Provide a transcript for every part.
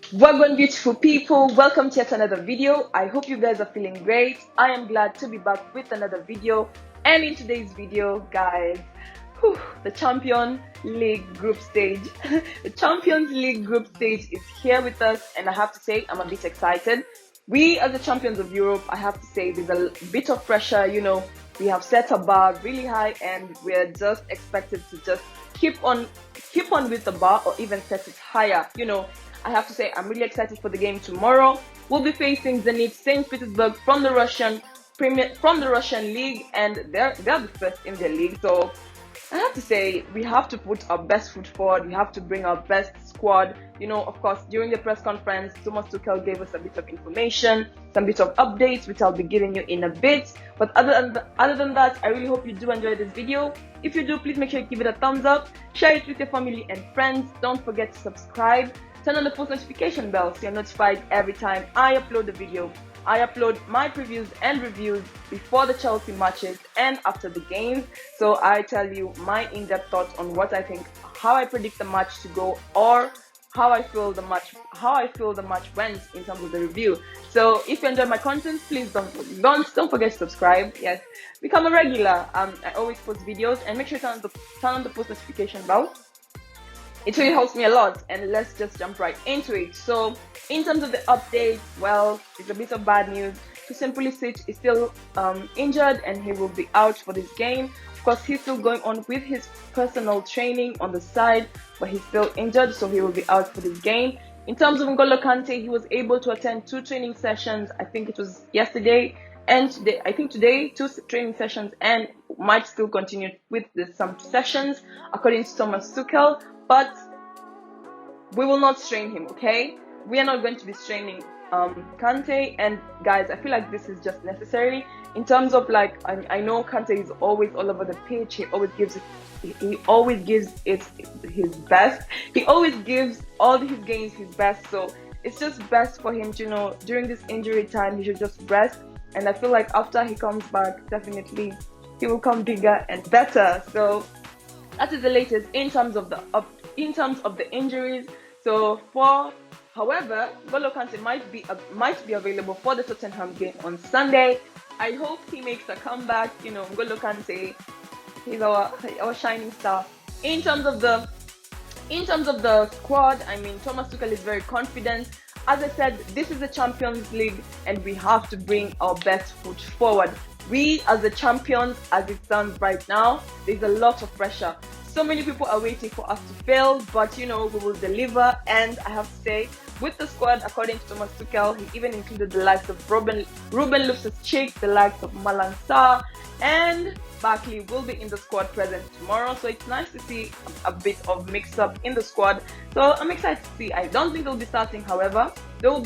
Wagwan beautiful people, welcome to yet another video. I hope you guys are feeling great. I am glad to be back with another video. And in today's video, guys, the Champions League group stage. The Champions League group stage is here with us, and I have to say, I'm a bit excited. We, as the champions of Europe, I have to say, there's a bit of pressure. We have set a bar really high, and we're just expected to just keep on with the bar, or even set it higher. I have to say, I'm really excited for the game tomorrow. We'll be facing Zenit St. Petersburg from the Russian league, and they're the first in their league. So I have to say, we have to put our best foot forward. We have to bring our best squad. Of course, during the press conference, Thomas Tuchel gave us a bit of information, some bit of updates, which I'll be giving you in a bit. But other than that, I really hope you do enjoy this video. If you do, please make sure you give it a thumbs up, share it with your family and friends. Don't forget to subscribe. Turn on the post notification bell so you're notified every time I upload a video. I upload my previews and reviews before the Chelsea matches and after the games. So I tell you my in-depth thoughts on what I think, how I predict the match to go, or how I feel the match went in terms of the review. So if you enjoy my content, please don't forget to subscribe. Yes, become a regular. I always post videos, and make sure you turn on the post notification bell. It really helps me a lot, and let's just jump right into it. So in terms of the update, well, it's a bit of bad news. Tosin Pulisic is still injured, and he will be out for this game. Of course, he's still going on with his personal training on the side, but he's still injured, so he will be out for this game. In terms of N'Golo Kante, he was able to attend 2 training sessions. I think it was yesterday and today. I think today, 2 training sessions, and might still continue with some sessions, according to Thomas Tuchel. But we will not strain him, okay? We are not going to be straining Kante. And guys, I feel like this is just necessary in terms of, like, I know Kante is always all over the pitch. He always gives it his best. He always gives all his games his best. So it's just best for him to, during this injury time, he should just rest. And I feel like after he comes back, definitely he will come bigger and better. So that is the latest in terms of the injuries. So however, N'Golo Kante might be available for the Tottenham game on Sunday. I hope he makes a comeback. N'Golo Kante, he's our shining star. In terms of the squad, I mean, Thomas Tuchel is very confident. As I said, this is the Champions League, and we have to bring our best foot forward. We, as the champions, as it stands right now, there's a lot of pressure. So many people are waiting for us to fail, but we will deliver. And I have to say, with the squad, according to Thomas Tuchel, he even included the likes of Ruben Loftus-Cheek, the likes of Malang Sarr, and Barkley will be in the squad present tomorrow. So it's nice to see a bit of mix-up in the squad. So I'm excited to see. I don't think they'll be starting, however. They will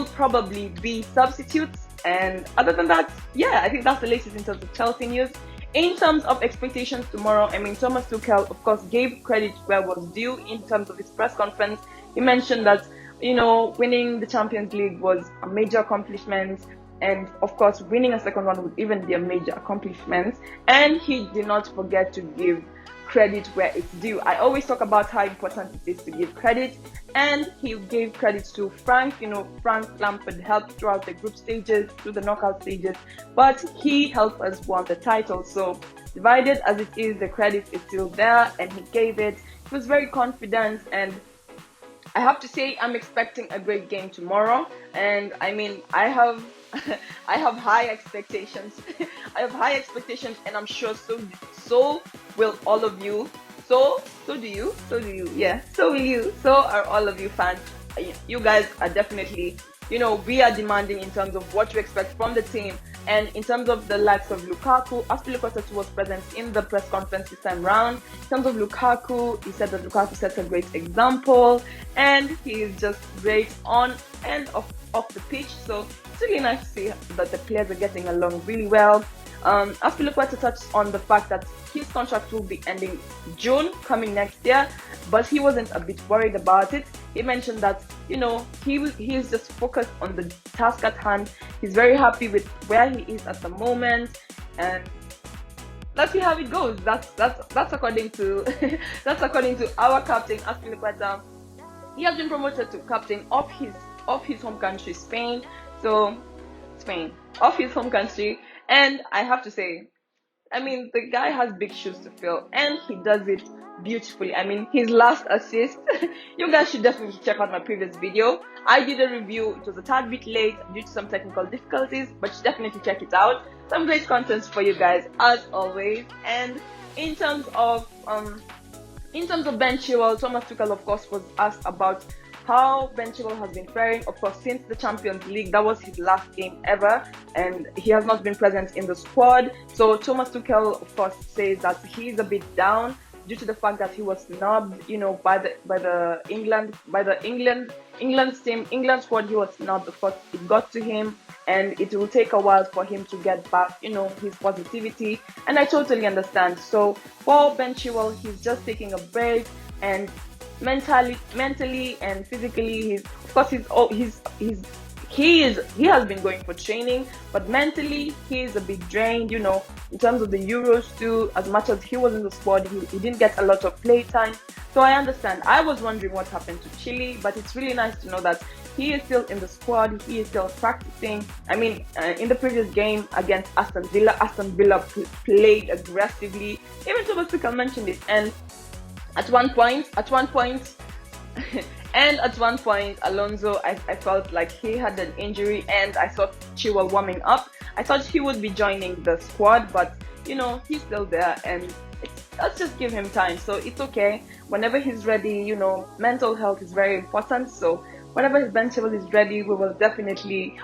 probably be substitutes. And other than that, yeah, I think that's the latest in terms of Chelsea news. In terms of expectations tomorrow, I mean, Thomas Tuchel, of course, gave credit where it was due in terms of his press conference. He mentioned that, winning the Champions League was a major accomplishment. And of course, winning a second one would even be a major accomplishment. And he did not forget to give credit where it's due. I always talk about how important it is to give credit, and he gave credit to Frank. Frank Lampard helped throughout the group stages, through the knockout stages, but he helped us won the title. So divided as it is, the credit is still there, and he gave it. He was very confident, and I have to say, I'm expecting a great game tomorrow. And I mean, I have I have high expectations. I have high expectations, and I'm sure so will all of you. So do you. Yeah, so will you. So are all of you fans. You guys are definitely, we are demanding in terms of what you expect from the team. And in terms of the likes of Lukaku, Aspilicueta was present in the press conference this time round. In terms of Lukaku, he said that Lukaku sets a great example, and he is just great on and off the pitch. So it's really nice to see that the players are getting along really well. Aspilicueta touched on the fact that his contract will be ending June coming next year, but he wasn't a bit worried about it. He mentioned that he is just focused on the task at hand. He's very happy with where he is at the moment, and let's see how it goes. That's according to that's according to our captain Aspilicueta. he has been promoted to captain of his home country, Spain. So Spain, of his home country, and I have to say, I mean, the guy has big shoes to fill, and he does it beautifully. I mean, his last assist, you guys should definitely check out my previous video. I did a review. It was a tad bit late due to some technical difficulties, but definitely check it out. Some great content for you guys as always. And in terms of Ben Chiwell, Thomas Tuchel of course was asked about how Ben Chiwell has been faring. Of course, since the Champions League, that was his last game ever, and he has not been present in the squad. So Thomas Tuchel, of course, says that he's a bit down due to the fact that he was snubbed, you know, by the England squad. He was snubbed. Of course, it got to him, and it will take a while for him to get back, you know, his positivity. And I totally understand. So for Ben Chiwell, he's just taking a break, and mentally and physically, he has been going for training, but mentally he is a bit drained, you know, in terms of the Euros too. As much as he was in the squad, he didn't get a lot of play time. So I understand. I was wondering what happened to Chile, but it's really nice to know that he is still in the squad, he is still practicing. I mean, in the previous game against Aston Villa played aggressively. Even Thomas Tuchel mentioned it, and at one point, Alonso, I felt like he had an injury, and I saw Chiwell warming up. I thought he would be joining the squad, but you know, he's still there, and let's just give him time. So it's okay. Whenever he's ready, you know, mental health is very important. So whenever his Ben Chiwell is ready, we'll definitely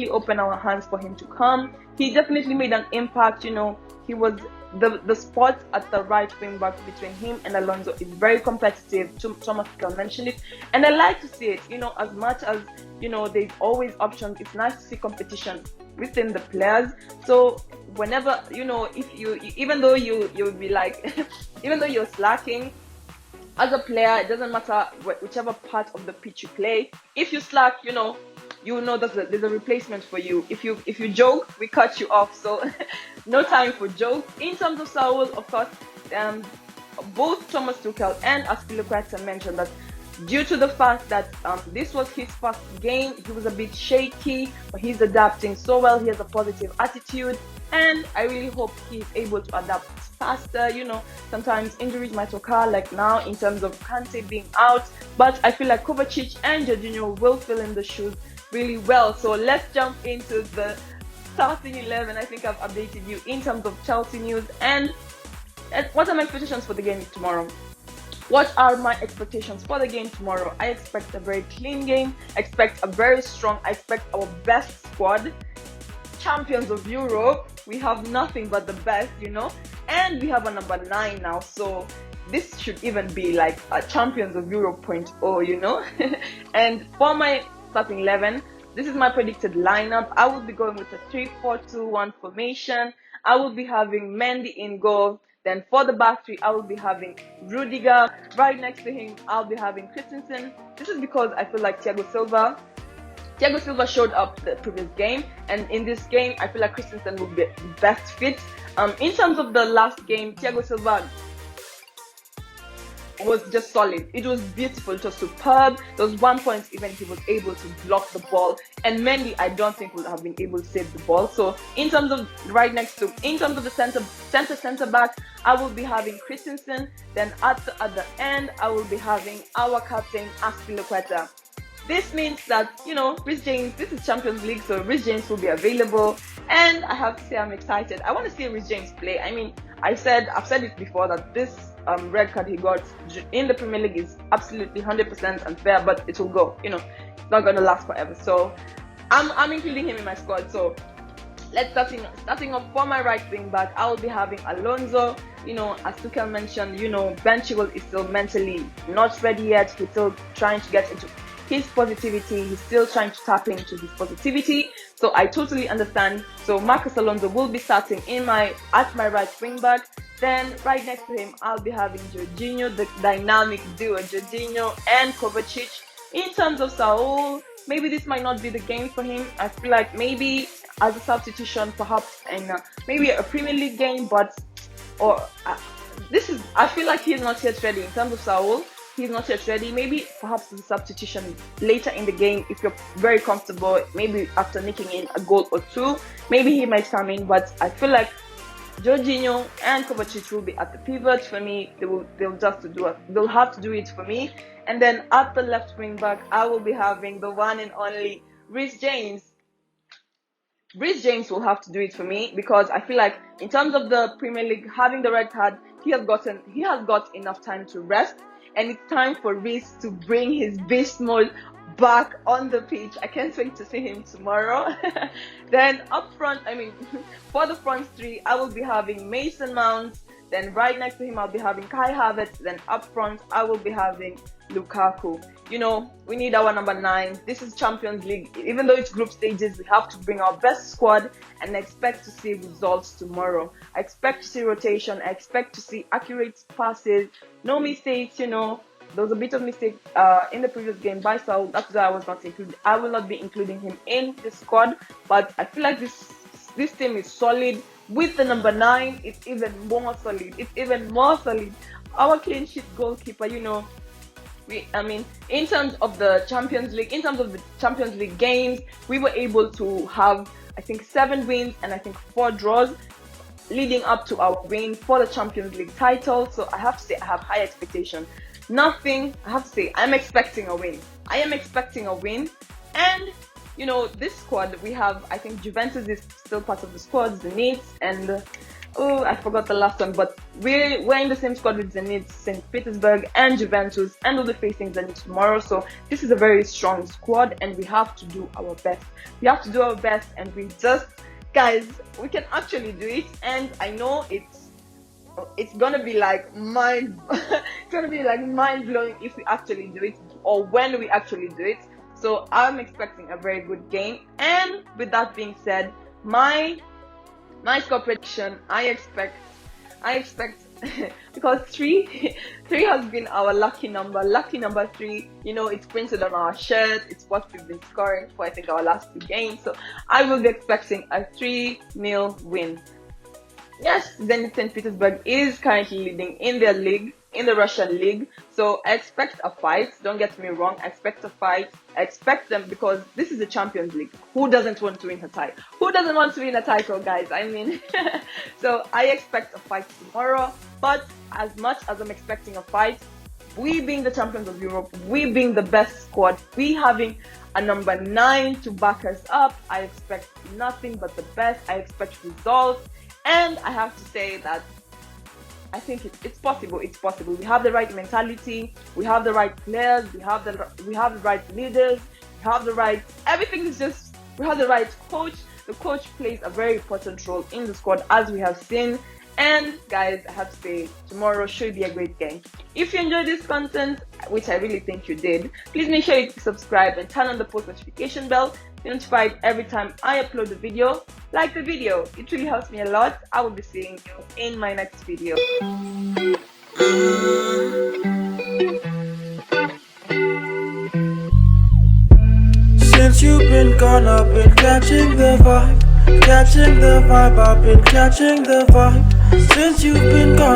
open our hands for him to come. He definitely made an impact, you know. He was the spot at the right wing back between him and Alonso is very competitive. Thomas Tuchel mentioned it, and I like to see it. You know, as much as, you know, there's always options, it's nice to see competition within the players. So whenever, you know, if you, even though you'll be like even though you're slacking as a player, it doesn't matter whichever part of the pitch you play. If you slack, you know there's a replacement for you. If you joke, we cut you off. So no time for jokes. In terms of Saul, of course, both Thomas Tuchel and Azpilicueta mentioned that due to the fact that this was his first game, he was a bit shaky, but he's adapting so well. He has a positive attitude, and I really hope he's able to adapt faster. You know, sometimes injuries might occur, like now in terms of Kante being out, but I feel like Kovacic and Jorginho will fill in the shoes really well. So let's jump into the starting 11. I think I've updated you in terms of Chelsea news, and what are my expectations for the game tomorrow? What are my expectations for the game tomorrow? I expect a very clean game. I expect a very strong. I expect our best squad. Champions of Europe. We have nothing but the best, you know, and we have a number 9 now. So this should even be like a Champions of Europe 0.0, you know. And for my starting 11, this is my predicted lineup. I will be going with a 3-4-2-1 formation. I will be having Mendy in goal. Then for the back three, I will be having Rudiger. Right next to him, I'll be having Christensen. This is because I feel like Thiago Silva showed up the previous game, and in this game, I feel like Christensen will be best fit. In terms of the last game, Thiago Silva was just solid. It was beautiful. It was superb. There was one point even he was able to block the ball, and Mendy I don't think would have been able to save the ball. So in terms of the center back, I will be having Christensen. Then at the end, I will be having our captain Azpilicueta. This means that, you know, Rhys James, this is Champions League, so Rhys James will be available, and I have to say I'm excited. I want to see Rhys James play. I mean, I've said it before that this red card he got in the Premier League is absolutely 100% unfair, but it will go. You know, it's not going to last forever. So I'm including him in my squad. So let's starting off for my right wing back. I will be having Alonso. You know, as Tuchel mentioned, you know, Ben Chiwell is still mentally not ready yet. He's still trying to get into his positivity. He's still trying to tap into his positivity. So I totally understand. So Marcos Alonso will be starting at my right wing back. Then right next to him, I'll be having Jorginho, the dynamic duo, Jorginho and Kovacic. In terms of Saul, maybe this might not be the game for him. I feel like maybe as a substitution, perhaps in maybe a Premier League game, I feel like he's not yet ready. In terms of Saul, he's not yet ready, maybe perhaps the substitution later in the game if you're very comfortable, maybe after nicking in a goal or two, maybe he might come in. But I feel like Jorginho and Kovacic will be at the pivot for me. They'll have to do it for me. And then at the left wing back, I will be having the one and only Reece James. Reece James will have to do it for me, because I feel like in terms of the Premier League, having the red card, he has got enough time to rest, and it's time for Reece to bring his beast mode back on the pitch. I can't wait to see him tomorrow. Then up front, for the front three, I will be having Mason Mount. Then right next to him, I'll be having Kai Havertz. Then up front, I will be having Lukaku. We need our number 9. This is Champions League. Even though it's group stages, we have to bring our best squad and expect to see results tomorrow. I expect to see rotation. I expect to see accurate passes, no mistakes. There was a bit of mistake in the previous game by Saul. That's why I was not included. I will not be including him in the squad. But I feel like this team is solid. With the number 9, it's even more solid. Our clean sheet goalkeeper, in terms of the Champions League games, we were able to have, I think, 7 wins and I think 4 draws leading up to our win for the Champions League title. So I have to say I have high expectations. I'm expecting a win. And this squad, we have, I think Juventus is still part of the squad, Zenit, and I forgot the last one, but we're in the same squad with Zenit, St. Petersburg, and Juventus, and we'll be facing Zenit tomorrow. So this is a very strong squad, and we have to do our best. And guys, we can actually do it. And I know it's gonna be like mind blowing if we actually do it, or when we actually do it. So I'm expecting a very good game. And with that being said, my score prediction, I expect because 3 has been our lucky number 3. It's printed on our shirt. It's what we've been scoring for, I think, our last 2 games. So I will be expecting a 3-0 win. Yes, Zenit St. Petersburg is currently leading in their league, in the Russian league. So I expect a fight. Don't get me wrong. I expect a fight. I expect them, because this is the Champions League. Who doesn't want to win a title? Who doesn't want to win a title, guys? So I expect a fight tomorrow. But as much as I'm expecting a fight, we being the champions of Europe, we being the best squad, we having a number 9 to back us up, I expect nothing but the best. I expect results. And I have to say that I think it's possible. We have the right mentality. We have the right players. We have the right leaders. We have the right coach. The coach plays a very important role in the squad, as we have seen. And guys, I have to say, tomorrow should be a great game. If you enjoyed this content, which I really think you did, please make sure you subscribe and turn on the post notification bell. Be notified every time I upload a video. Like the video, it really helps me a lot. I will be seeing you in my next video. Since you've been gone, I've been catching the vibe, I've been catching the vibe. Since you've been gone.